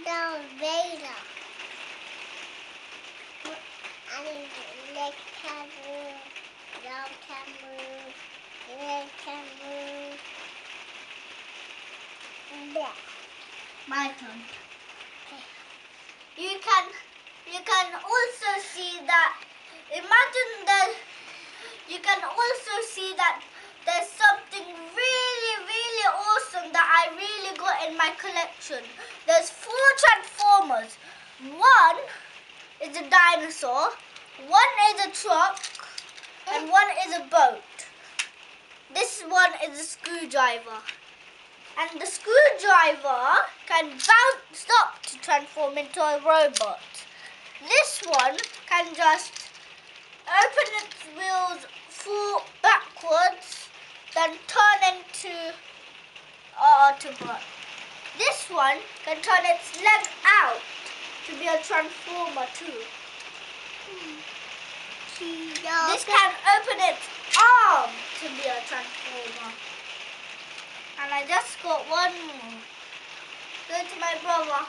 Darth Vader. And his leg can move, arm can move, leg can move. Yeah. My turn. Okay. You can also see that. Imagine that you can also see that there's something really, really awesome that I really got in my collection. There's 4 Transformers. One is a dinosaur, one is a truck, and one is a boat. This one is a screwdriver. And the screwdriver can stop to transform into a robot. This one can just open its wheels backwards, then turn into an Autobot. This one can turn its leg out to be a transformer too. This can open its arm to be a transformer. And I just got one more. Go to my brother.